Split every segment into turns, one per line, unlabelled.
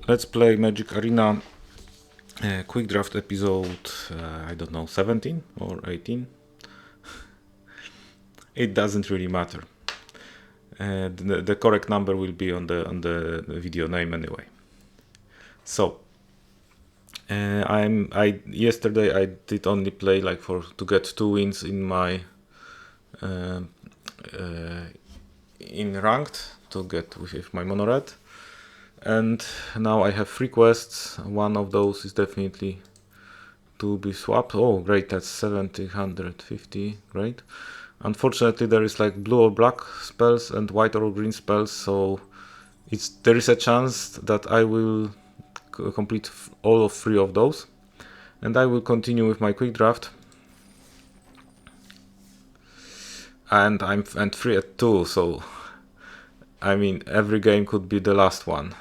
Let's play Magic Arena Quick Draft episode, I don't know, 17 or 18. It doesn't really matter. The correct number will be on the video name anyway. So yesterday I did only play like to get 2 wins in my in ranked to get with my mono red, and now I have 3 quests. One of those is definitely to be swapped. Oh great, that's 750, great. Unfortunately there is like blue or black spells and white or green spells, so there is a chance that I will complete all of 3 of those, and I will continue with my quick draft. And I'm 3 at 2, so I mean every game could be the last one.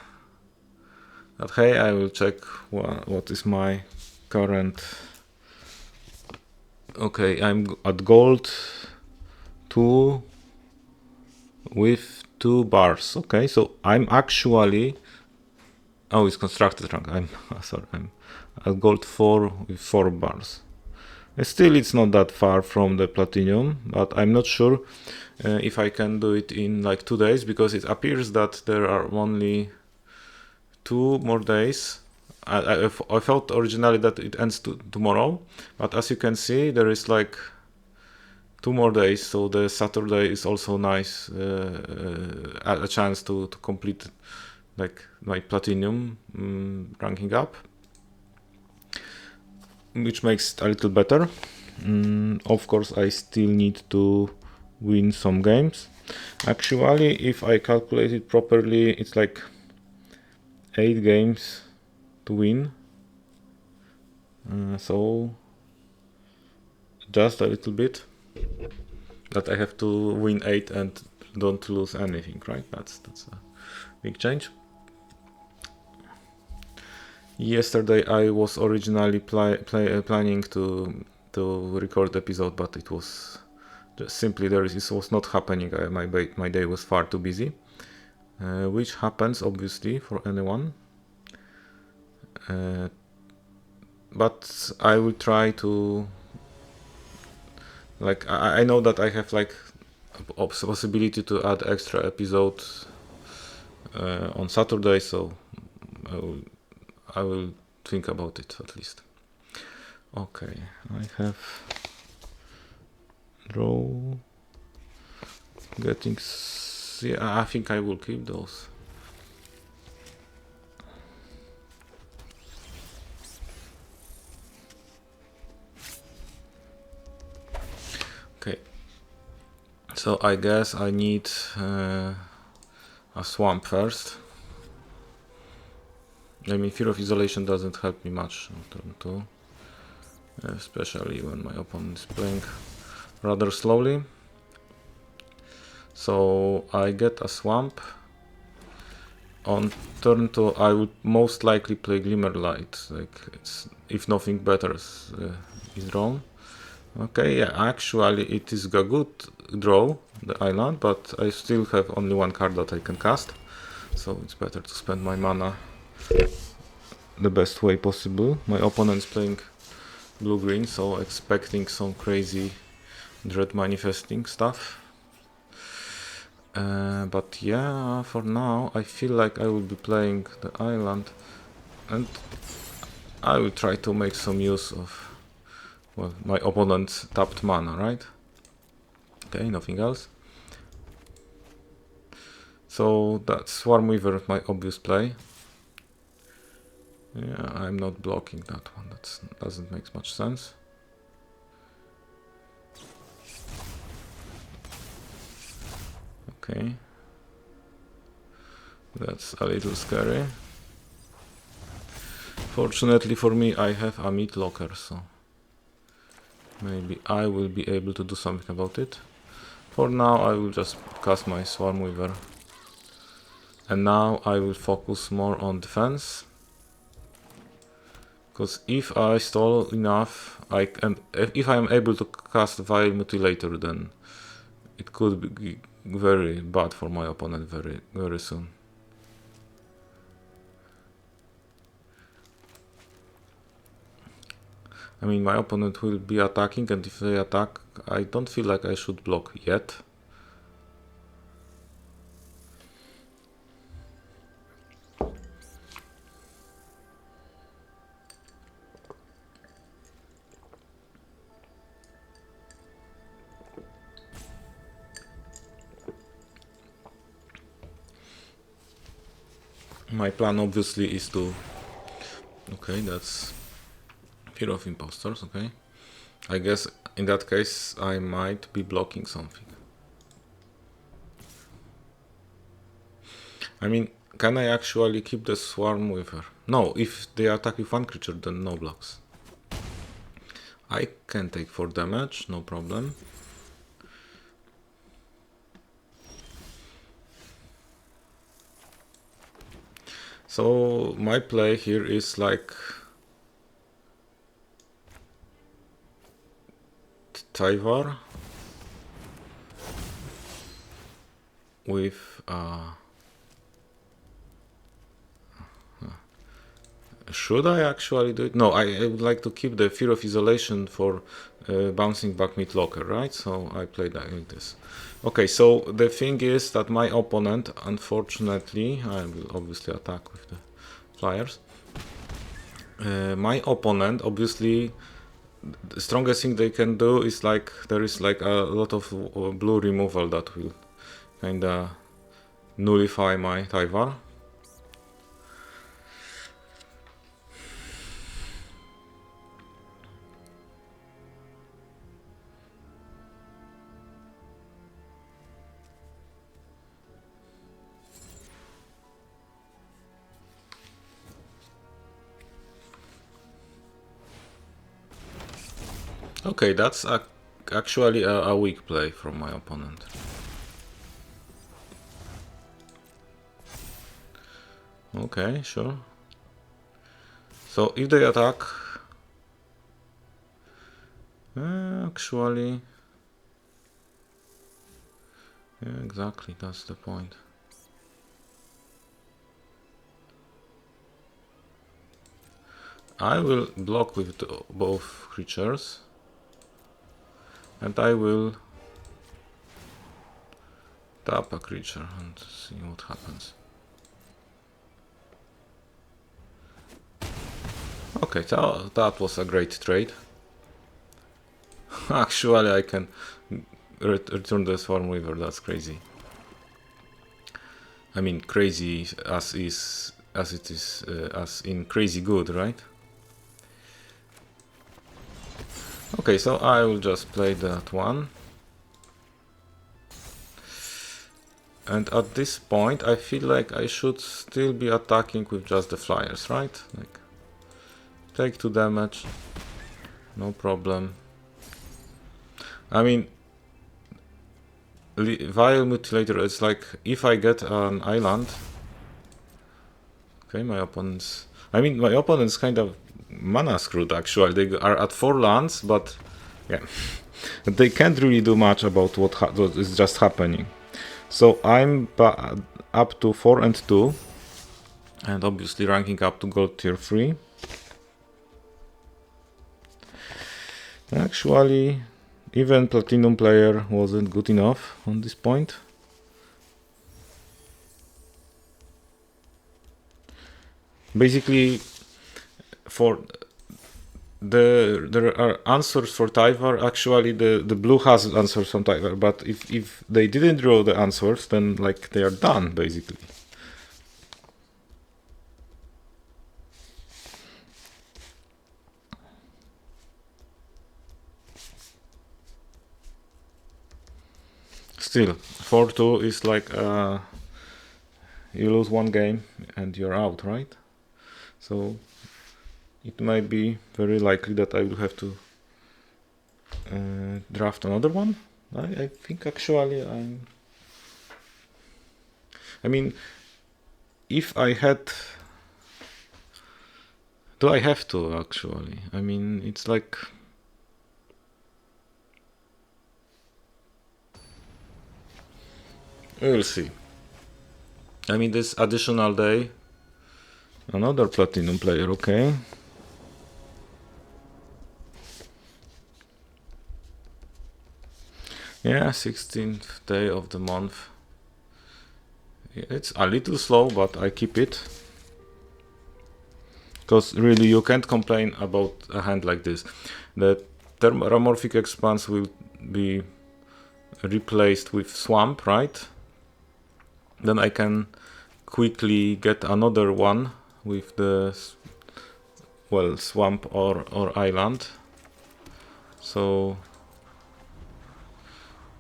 But hey, I will check what is my current. Okay, I'm at gold 2 with 2 bars. Okay, so I'm actually. Oh, it's constructed rank. I'm at gold 4 with 4 bars. Still, it's not that far from the platinum, but I'm not sure if I can do it in like 2 days, because it appears that there are only 2 more days. I thought originally that it ends tomorrow, but as you can see, there is like 2 more days, so the Saturday is also nice, a chance to complete like my platinum ranking up, which makes it a little better. Of course, I still need to win some games. Actually, if I calculate it properly, it's like 8 games to win. So just a little bit. That I have to win 8 and don't lose anything, right? That's a big change. Yesterday I was originally planning to record episode, but it was just simply it was not happening. My day was far too busy, which happens obviously for anyone. But I will try to. Like I know that I have like a possibility to add extra episodes on Saturday, so I will think about it at least. Okay, I have draw getting. Yeah, I think I will keep those. Okay, so I guess I need a swamp first. I mean, Fear of Isolation doesn't help me much on turn 2, especially when my opponent is playing rather slowly. So I get a swamp. On turn 2 I would most likely play Glimmerlight, like if nothing better is drawn. Okay, yeah, actually it is a good draw, the island, but I still have only 1 card that I can cast, so it's better to spend my mana the best way possible. My opponent's playing blue-green, so expecting some crazy dread manifesting stuff. But yeah, for now I feel like I will be playing the island, and I will try to make some use of my opponent's tapped mana, right? Okay, nothing else. So that's Swarmweaver, my obvious play. Yeah, I'm not blocking that one, that doesn't make much sense. Okay, that's a little scary. Fortunately for me, I have a meat locker, so maybe I will be able to do something about it. For now, I will just cast my Swarmweaver, and now I will focus more on defense. Because if I stall enough, if I am able to cast Vile Mutilator, then it could be, very bad for my opponent very soon. I mean, my opponent will be attacking, and if they attack, I don't feel like I should block yet. My plan obviously is to... Okay, that's Fear of Impostors, okay. I guess in that case I might be blocking something. I mean, can I actually keep the swarm with her? No, if they attack with one creature, then no blocks. I can take 4 damage, no problem. So my play here is like Tyvar with should I actually do it? No, I would like to keep the Fear of Isolation for bouncing back mid-locker, right? So I play that like this. Okay, so the thing is that my opponent, unfortunately, I will obviously attack with the flyers. My opponent, obviously, the strongest thing they can do is like, there is like a lot of blue removal that will kinda nullify my Tyvar. Okay, that's actually a weak play from my opponent. Okay, sure. So if they attack, actually, yeah, exactly, that's the point. I will block with both creatures, and I will tap a creature and see what happens. Okay, that was a great trade. Actually, I can return the Swarm Weaver, that's crazy. I mean, crazy as in crazy good, right? Okay, so I will just play that one. And at this point, I feel like I should still be attacking with just the flyers, right? Like, take 2 damage, no problem. I mean, Vile Mutilator, it's like, if I get an island... Okay, my opponent's kind of mana screwed, actually. They are at 4 lands, but yeah, they can't really do much about what is just happening. So I'm up to 4 and 2, and obviously ranking up to gold tier 3. Actually, even platinum player wasn't good enough on this point. Basically, for there are answers for Tyvar. Actually, the blue has answers from Tyvar, but if they didn't draw the answers, then like they are done basically. Still, 4-2 is like you lose one game and you're out, right? So it might be very likely that I will have to draft another one. I think actually I mean, if I had... Do I have to actually? I mean, it's like... We'll see. I mean, this additional day... Another platinum player, okay. Yeah, 16th day of the month. It's a little slow, but I keep it. Because really you can't complain about a hand like this. The Thermomorphic Expanse will be replaced with Swamp, right? Then I can quickly get another one with the, well, Swamp or Island. So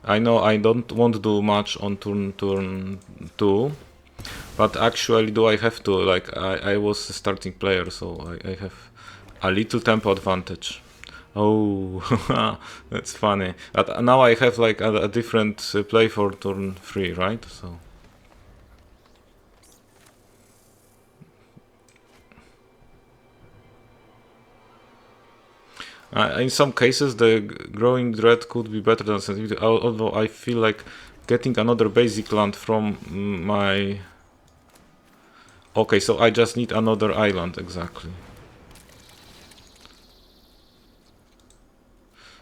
I know I won't do much on turn 2, but actually do I have to, like, I was a starting player, so I have a little tempo advantage. Oh, that's funny. But now I have like a different play for turn 3, right? So in some cases the Growing Dread could be better than Sensitivity, although I feel like getting another basic land from my... Okay, so I just need another island, exactly.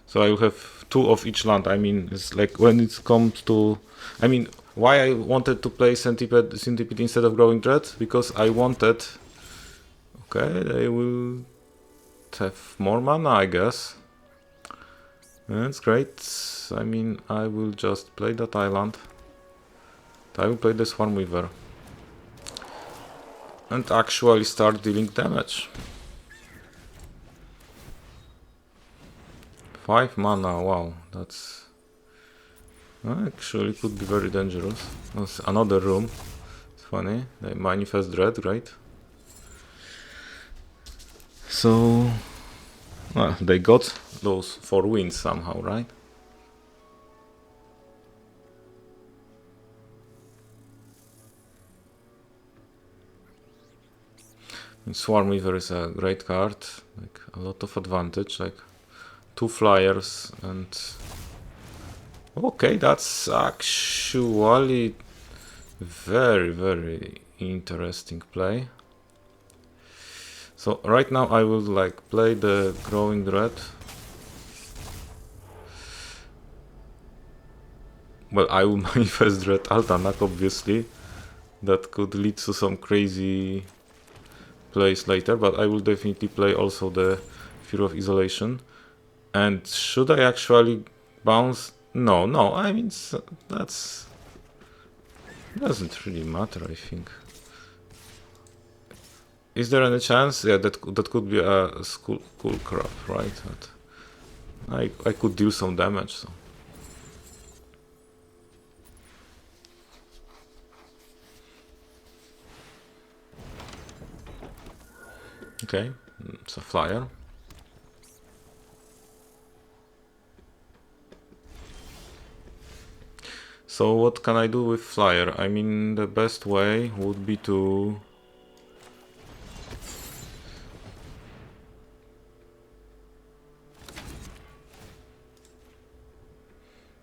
So I will have 2 of each land. I mean, it's like when it comes to... I mean, why I wanted to play Centipede instead of Growing Dread? Because I wanted... Okay, they will have more mana, I guess. That's great. I mean, I will just play that island. I will play the Swarm Weaver. And actually start dealing damage. 5 mana, wow, that's... Actually could be very dangerous. That's another room. It's funny. They manifest dread, right? So... Well, they got those 4 wins somehow, right? And Swarm Weaver is a great card. Like, a lot of advantage, like 2 flyers and... Okay, that's actually very, very interesting play. So right now I will like play the Growing Dread. Well, I will manifest Dread Altanak, obviously. That could lead to some crazy plays later, but I will definitely play also the Fear of Isolation. And should I actually bounce? No, I mean, that's... doesn't really matter, I think. Is there any chance? Yeah, that could be a cool crap, right? But I could deal some damage, so... Okay, it's a flyer. So what can I do with flyer? I mean, the best way would be to...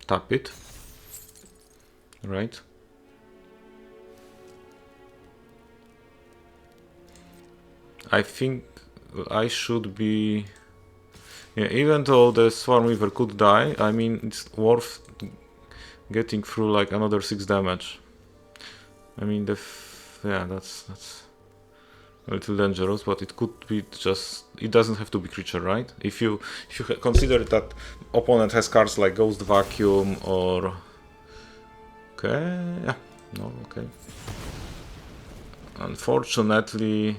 tap it, right? I think I should be... Yeah, even though the Swarm Weaver could die, I mean, it's worth getting through like another 6 damage. I mean, yeah, that's a little dangerous, but it could be just... It doesn't have to be creature, right? If you consider that opponent has cards like Ghost Vacuum or... Okay, yeah, no, okay. Unfortunately,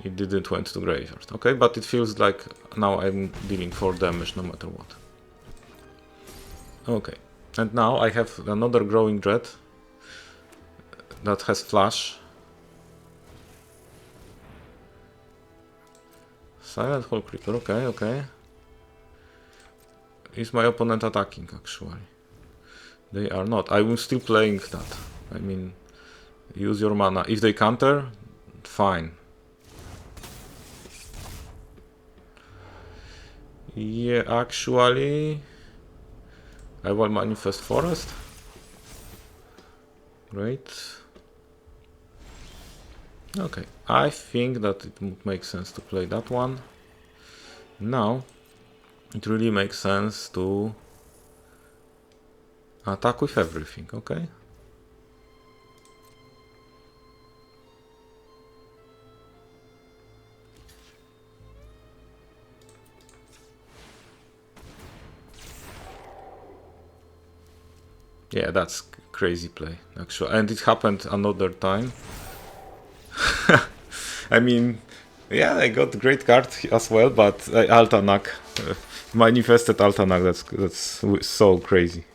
it didn't went to graveyard. Okay, but it feels like now I'm dealing 4 damage no matter what. Okay, and now I have another Growing Dread that has flash. Silent Hole Creeper, okay. Is my opponent attacking actually? They are not. I will still playing that. I mean, use your mana. If they counter, fine. Yeah, actually, I will manifest forest. Great. Okay, I think that it would make sense to play that one. Now, it really makes sense to Attack with everything, okay. Yeah, that's crazy play, actually. And it happened another time. I mean, yeah, I got great card as well, but Altanak, manifested Altanak, that's so crazy.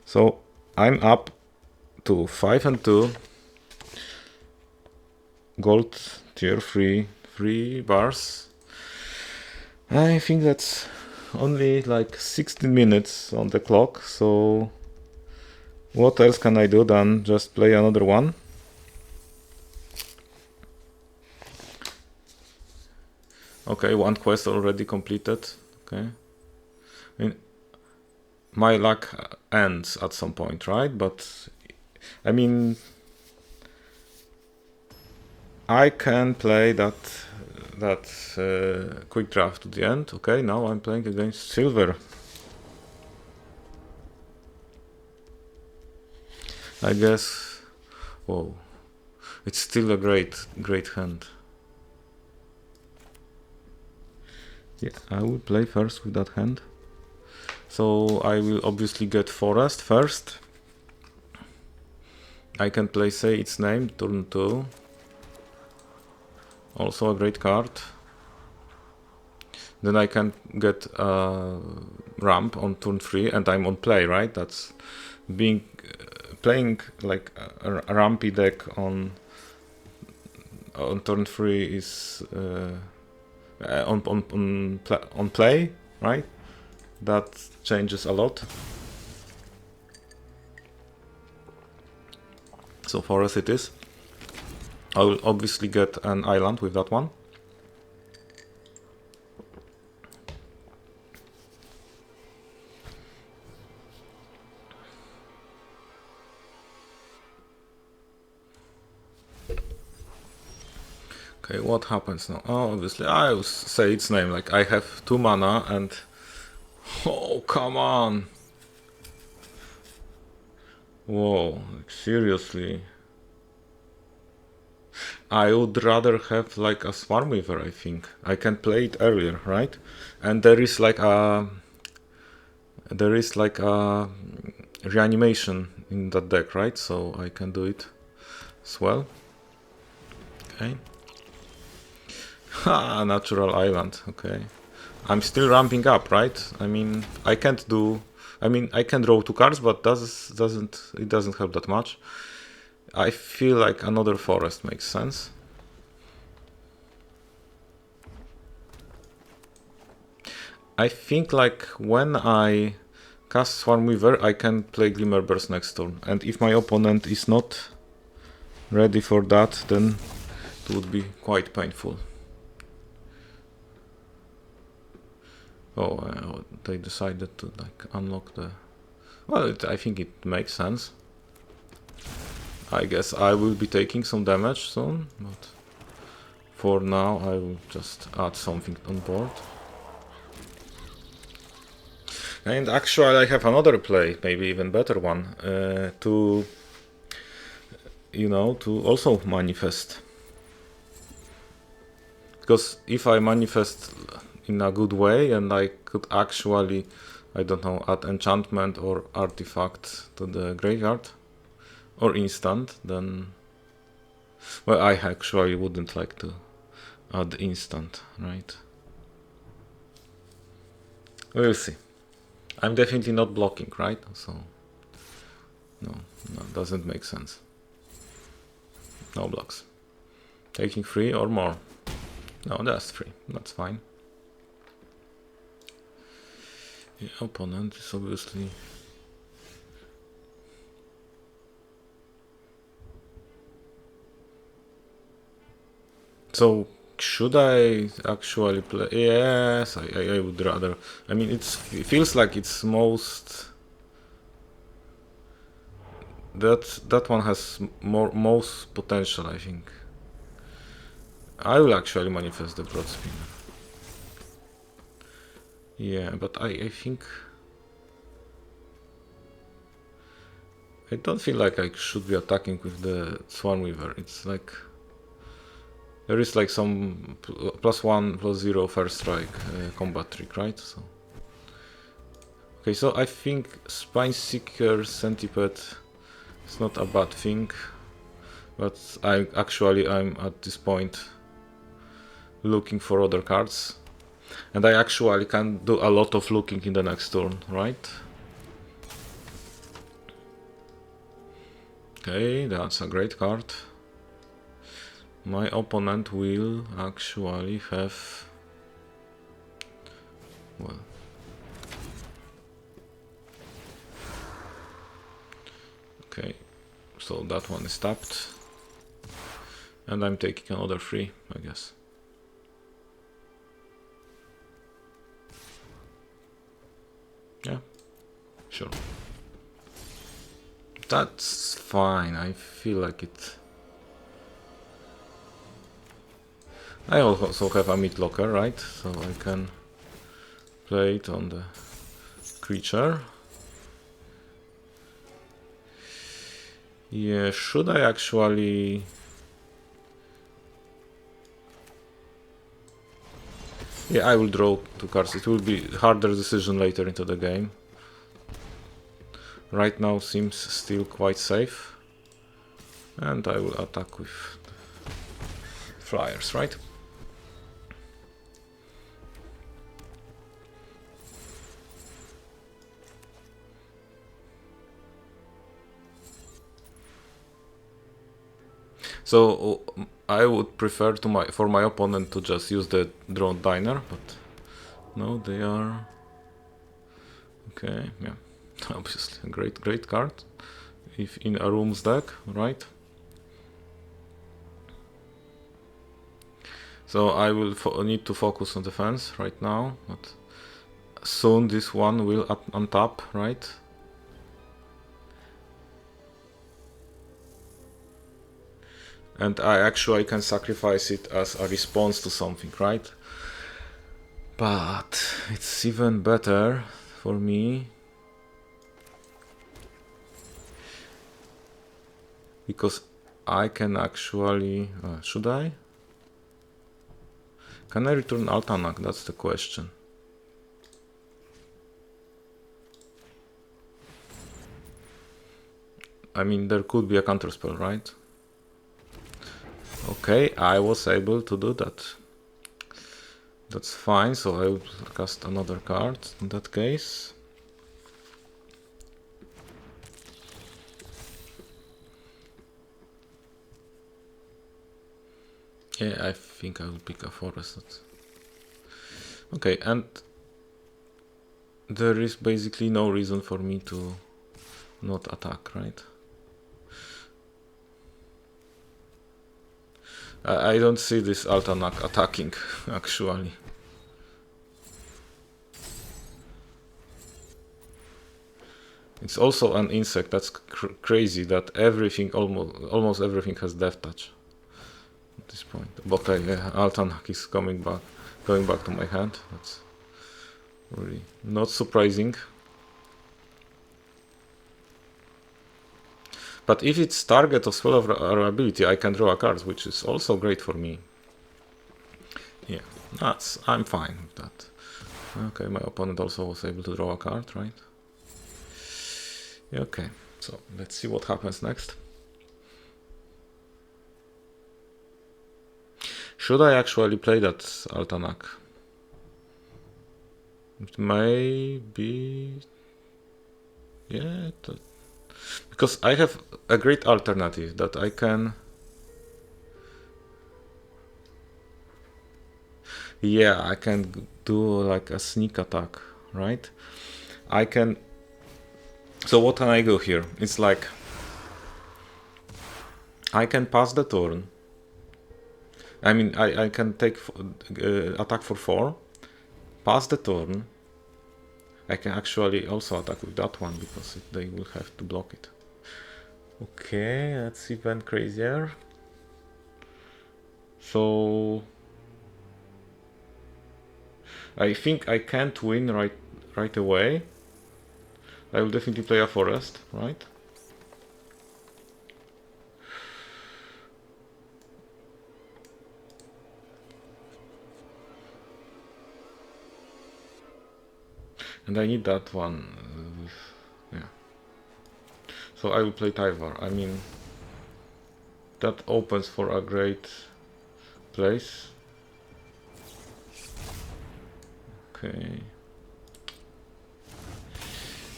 So I'm up to 5 and 2. Gold tier 3 bars. I think that's only like 16 minutes on the clock, so what else can I do than just play another one? Okay, one quest already completed. Okay. I mean, my luck ends at some point, right? But I mean, I can play that quick draft to the end. Okay, now I'm playing against silver. I guess. Whoa, it's still a great hand. Yeah, I will play first with that hand. So I will obviously get forest first. I can play say its name turn 2. Also a great card. Then I can get a ramp on turn 3 and I'm on play, right? That's being playing like a rampy deck on turn 3 is on play, right? That changes a lot. So forest it is. I will obviously get an island with that one. Okay, what happens now? Oh, obviously I will say its name, like I have 2 mana and... Oh, come on! Whoa, like, seriously? I would rather have like a Swarm Weaver, I think. I can play it earlier, right? And there is like a reanimation in that deck, right? So I can do it as well. Okay. Ha, natural island, okay. I'm still ramping up, right? I mean, I can draw 2 cards, but it doesn't help that much. I feel like another forest makes sense. I think like when I cast Swarm Weaver, I can play Glimmerburst next turn, and if my opponent is not ready for that, then it would be quite painful. Oh, they decided to like unlock the... Well, I think it makes sense. I guess I will be taking some damage soon, but for now I will just add something on board. And actually I have another play, maybe even better one, to also manifest. Because if I manifest in a good way and I could actually, I don't know, add enchantment or artifact to the graveyard or instant, then... Well, I actually wouldn't like to add instant, right? We'll see. I'm definitely not blocking, right? So, no, doesn't make sense. No blocks. Taking 3 or more. No, that's 3. That's fine. The opponent is obviously... So, should I actually play? Yes, I would rather. I mean, it feels like it's most... That one has most potential, I think. I will actually manifest the broad spinner. Yeah, but I think I don't feel like I should be attacking with the Swarm Weaver. It's like there is like some +1, +0 first strike combat trick, right? So okay, so I think Spine Seeker Centipede is not a bad thing, but I'm at this point looking for other cards, and I actually can do a lot of looking in the next turn, right? Okay, that's a great card. My opponent will actually have, well, okay, so that one is tapped, and I'm taking another 3, I guess. Yeah, sure. That's fine, I feel like it. I also have a mid locker, right? So I can play it on the creature. Yeah, should I actually... Yeah, I will draw 2 cards. It will be a harder decision later into the game. Right now seems still quite safe. And I will attack with flyers, right? So I would prefer for my opponent to just use the drone diner, but no, they are okay. Yeah, obviously a great card if in a room's deck, right? So I will need to focus on defense right now, but soon this one will untap, right? And I actually can sacrifice it as a response to something, right? But it's even better for me because I can actually... should I? Can I return Altanak? That's the question. I mean, there could be a counterspell, right? Okay, I was able to do that. That's fine, so I will cast another card in that case. Yeah, I think I will pick a forest. Okay, and there is basically no reason for me to not attack, right? I don't see this Altanak attacking, actually. It's also an insect. That's crazy that everything, almost everything has death touch at this point. Okay, yeah, Altanak is going back to my hand. That's really not surprising. But if it's target of spell of our ability, I can draw a card, which is also great for me. Yeah, I'm fine with that. Okay, my opponent also was able to draw a card, right? Okay, so let's see what happens next. Should I actually play that Altanak? It may be... yeah, because I have a great alternative that I can... yeah, I can do like a sneak attack, right? I can... so what can I do here? It's like I can pass the turn. I mean, I can take attack for 4, pass the turn. I can actually also attack with that one because they will have to block it. Okay, that's even crazier. So I think I can't win right away. I will definitely play a forest, right? And I need that one. Yeah. So I will play Tyvar. I mean, that opens for a great place. Okay.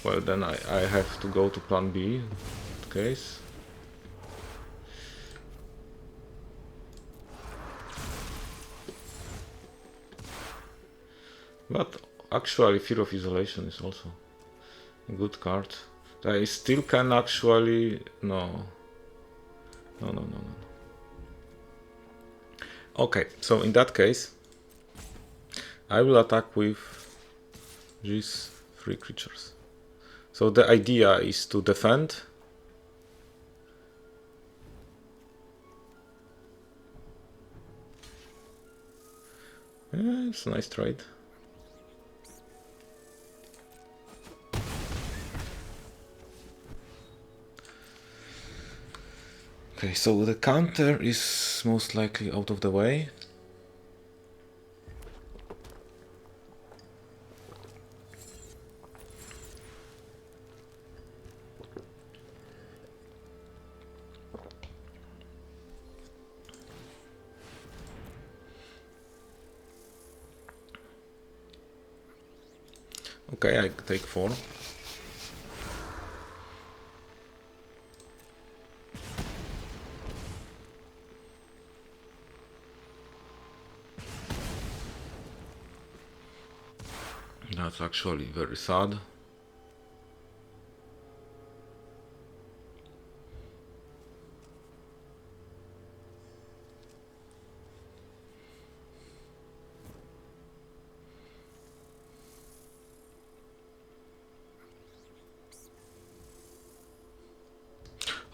Well, then I have to go to plan B in that case. But actually, Fear of Isolation is also a good card. I still can actually... No. No. Okay, so in that case, I will attack with these 3 creatures. So the idea is to defend. Yeah, it's a nice trade. Okay, so the counter is most likely out of the way. Okay, I take 4. That's actually very sad.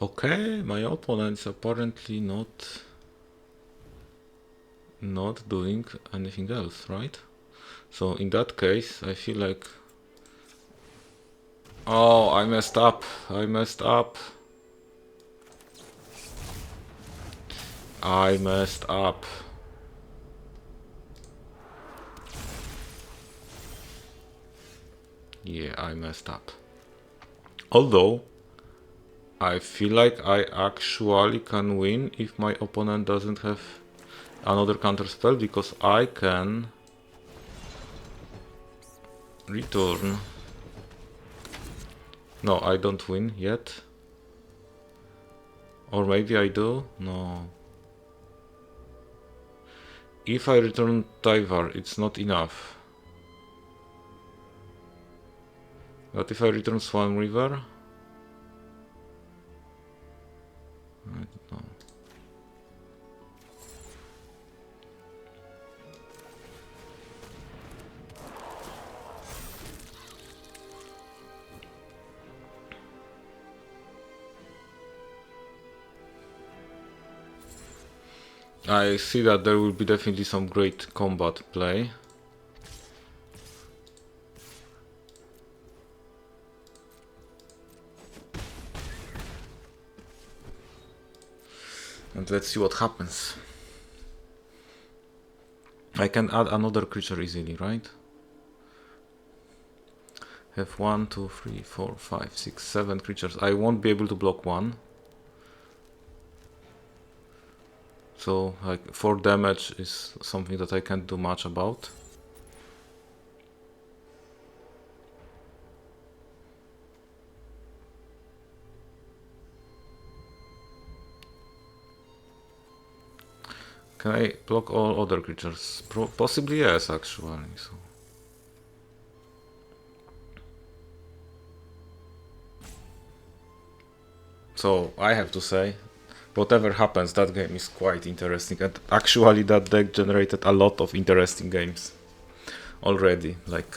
Okay, my opponent is apparently not doing anything else, right? So in that case, I feel like... Oh, I messed up. I messed up. Yeah, I messed up. Although, I feel like I actually can win if my opponent doesn't have another counter spell, because I can return. No, I don't win yet. Or maybe I do? No. If I return Tyvar, it's not enough. But if I return Swan River... I don't know. I see that there will be definitely some great combat play. And let's see what happens. I can add another creature easily, right? Have 1, 2, 3, 4, 5, 6, 7 creatures. I won't be able to block one. So like 4 damage is something that I can't do much about. Can I block all other creatures? Possibly yes, actually. So I have to say, whatever happens, that game is quite interesting, and actually that deck generated a lot of interesting games already. Like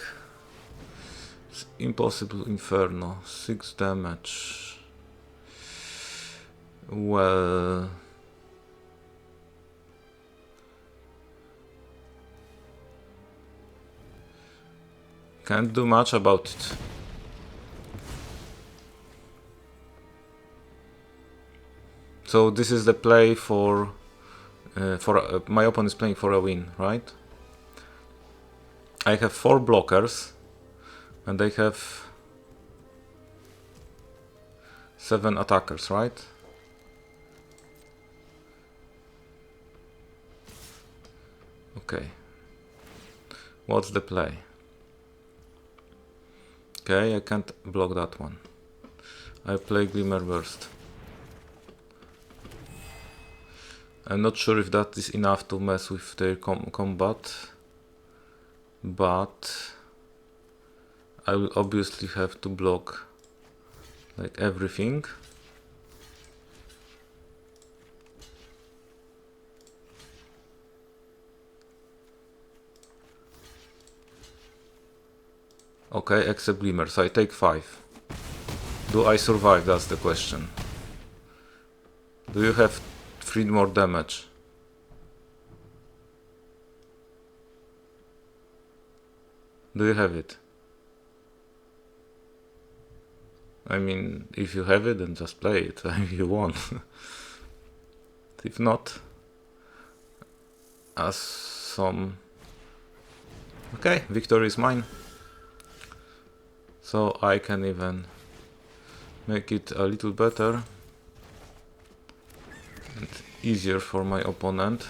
Impossible Inferno, 6 damage. Well, Can't do much about it. So this is the play for my opponent is playing for a win, right? I have 4 blockers, and they have 7 attackers, right? Okay. What's the play? Okay, I can't block that one. I play Glimmer Burst. I'm not sure if that is enough to mess with their combat, but I will obviously have to block like everything. Okay, except Glimmer, so I take 5. Do I survive? That's the question. Do you have 3 more damage? Do you have it? I mean, if you have it, then just play it. If you want. If not, as some... Okay, victory is mine. So I can even make it a little better and easier for my opponent.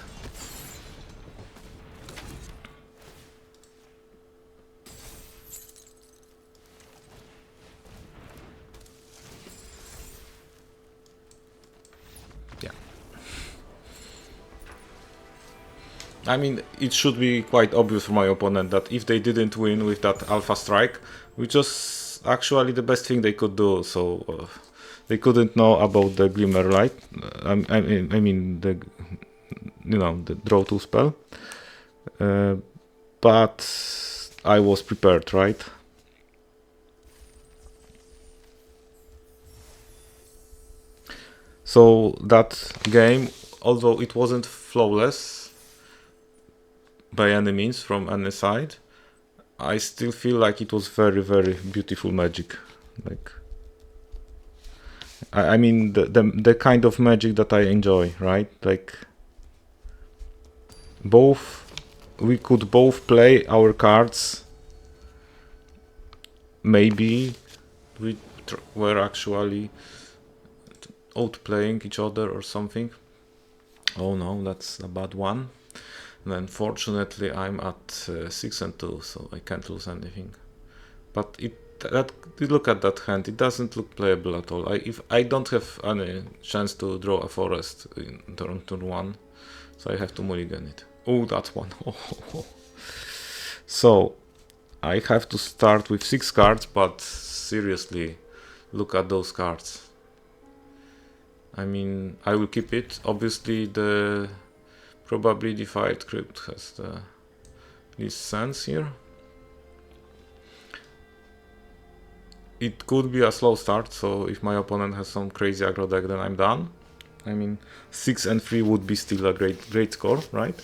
Yeah. I mean, it should be quite obvious for my opponent that if they didn't win with that Alpha Strike, which was actually the best thing they could do, so they couldn't know about the Glimmer Light. I mean the, you know, the draw 2 spell. But I was prepared, right? So that game, although it wasn't flawless by any means from any side, I still feel like it was very, very beautiful magic. Like, I mean the kind of magic that I enjoy, right? Like, we could both play our cards. Maybe we were actually outplaying each other or something. Oh no, that's a bad one. And unfortunately, I'm at 6 and 2, so I can't lose anything. But look at that hand. It doesn't look playable at all. If I don't have any chance to draw a forest in turn 1, so I have to mulligan it. Oh, that one. So I have to start with 6 cards, but seriously, look at those cards. I mean, I will keep it. Obviously, the probably Defied Crypt has the least sense here. It could be a slow start, so if my opponent has some crazy aggro deck, then I'm done. I mean, 6 and 3 would be still a great score, right?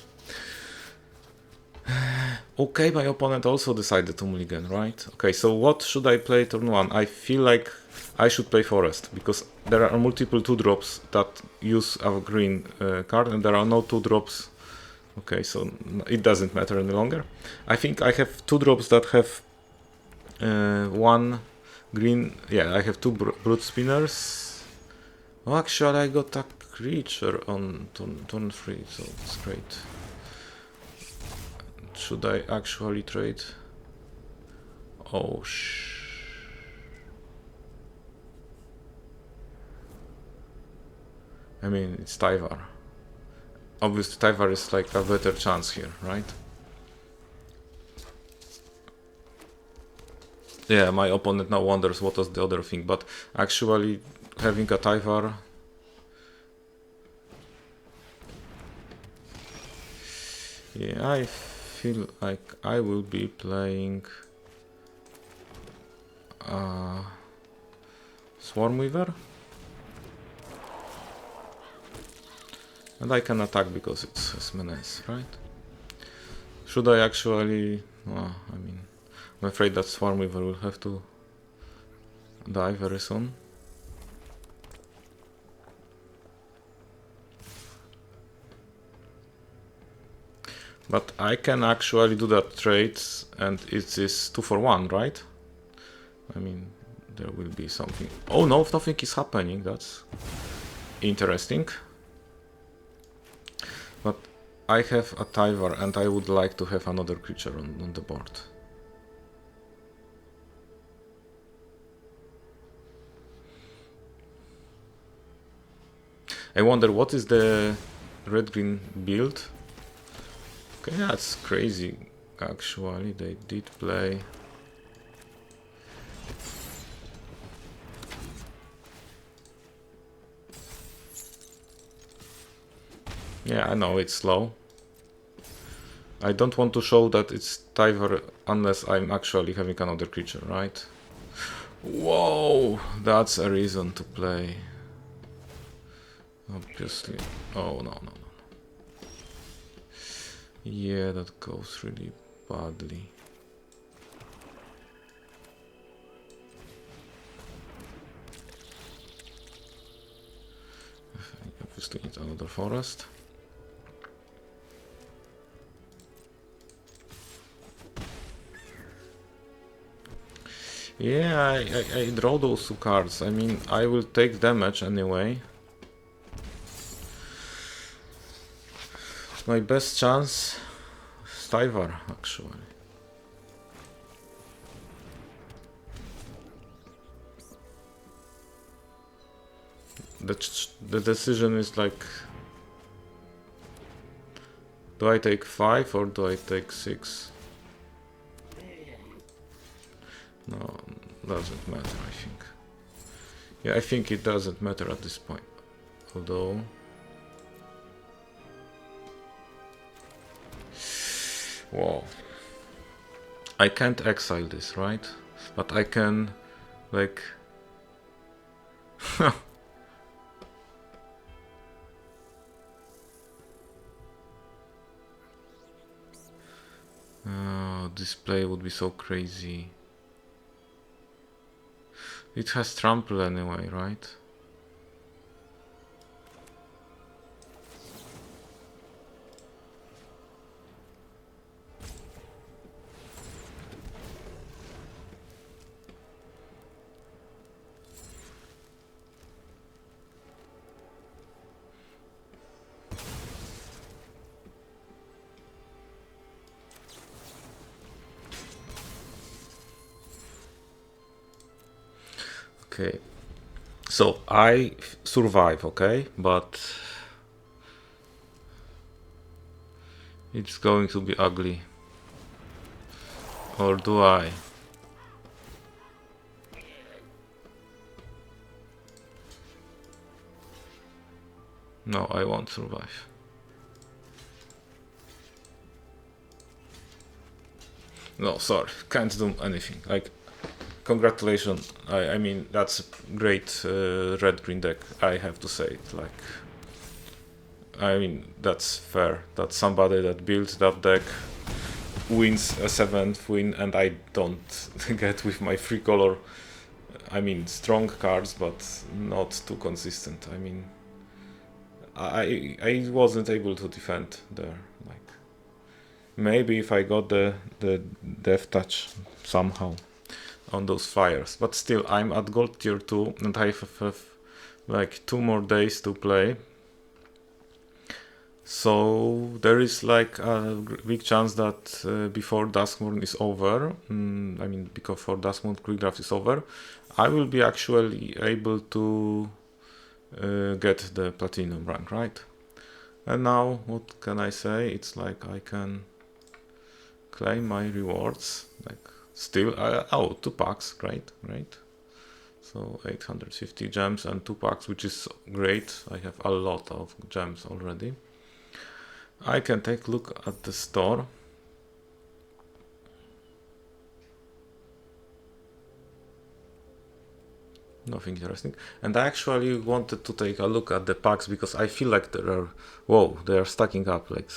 Okay, my opponent also decided to mulligan, right? Okay, so what should I play turn 1? I feel like I should play Forest, because there are multiple 2-drops that use a green card, and there are no 2-drops. Okay, so it doesn't matter any longer. I think I have 2-drops that have 1 green. Yeah, I have 2 Brute Spinners. Oh, actually, I got a creature on turn 3, so it's great. Should I actually trade? Oh, I mean, it's Tyvar. Obviously, Tyvar is like a better chance here, right? Yeah, my opponent now wonders what was the other thing, but actually having a Tyvar... Yeah, I feel like I will be playing Swarmweaver. And I can attack because it's menace, right? Should I actually... I mean, I'm afraid that Swarm Weaver will have to die very soon. But I can actually do that trade, and it is 2 for 1, right? I mean, there will be something. Oh no, nothing is happening. That's interesting. But I have a Tyvar, and I would like to have another creature on the board. I wonder what is the red-green build. Okay, that's crazy. Actually, they did play. Yeah, I know it's slow. I don't want to show that it's Tyvar unless I'm actually having another creature, right? Whoa, that's a reason to play. Obviously. Oh, no. Yeah, that goes really badly. I obviously need another forest. Yeah, I draw those 2 cards. I mean, I will take damage anyway. My best chance is Tyvar, actually. The decision is like, do I take 5 or do I take 6? No, doesn't matter, I think. Yeah, I think it doesn't matter at this point. Although... Whoa. I can't exile this, right? But I can, like... Oh, this play would be so crazy. It has trample anyway, right? Okay, so I survive, okay, but it's going to be ugly. Or do I? No, I won't survive. No, sorry, can't do anything. Like, congratulations. I mean, that's a great red-green deck, I have to say. Like, I mean, that's fair. That somebody that built that deck wins a 7th win, and I don't get with my 3-color. I mean, strong cards, but not too consistent. I mean, I wasn't able to defend there. Like, maybe if I got the death touch somehow on those fires, but still I'm at gold tier 2 and I have like 2 more days to play, so there is like a big chance that before Duskmourn is over, I mean before Duskmourn Quick Draft is over, I will be actually able to get the platinum rank, right? And now what can I say? It's like I can claim my rewards, like still, oh, 2 packs, great. So 850 gems and 2 packs, which is great. I have a lot of gems already. I can take a look at the store. Nothing interesting. And I actually wanted to take a look at the packs because I feel like there are, whoa, they are stacking up, like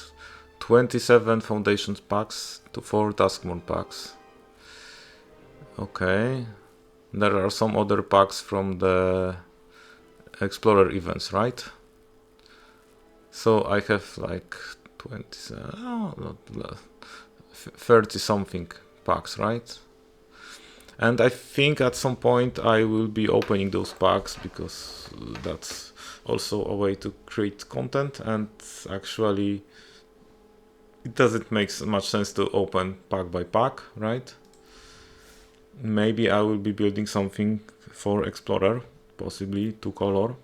27 Foundations packs to 4 Duskmourn packs. Okay. There are some other packs from the Explorer events, right? So I have like 20, 30 something packs, right? And I think at some point I will be opening those packs because that's also a way to create content, and actually it doesn't make much sense to open pack by pack, right? Maybe I will be building something for Explorer, possibly 2-color.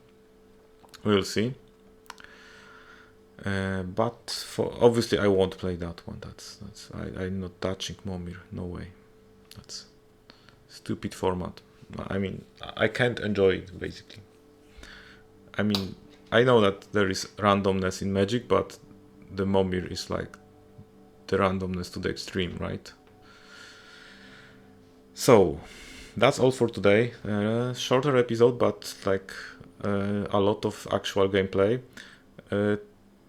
We'll see. But for obviously I won't play that one. I'm not touching Momir. No way. That's stupid format. I mean, I can't enjoy it basically. I mean, I know that there is randomness in Magic, but the Momir is like the randomness to the extreme, right? So that's all for today. Shorter episode, but like a lot of actual gameplay.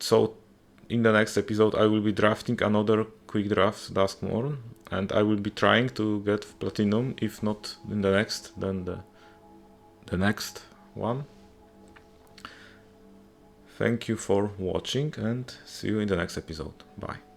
So in the next episode I will be drafting another quick draft Duskmourn, and I will be trying to get platinum. If not in the next, then the next one. Thank you for watching and see you in the next episode. Bye.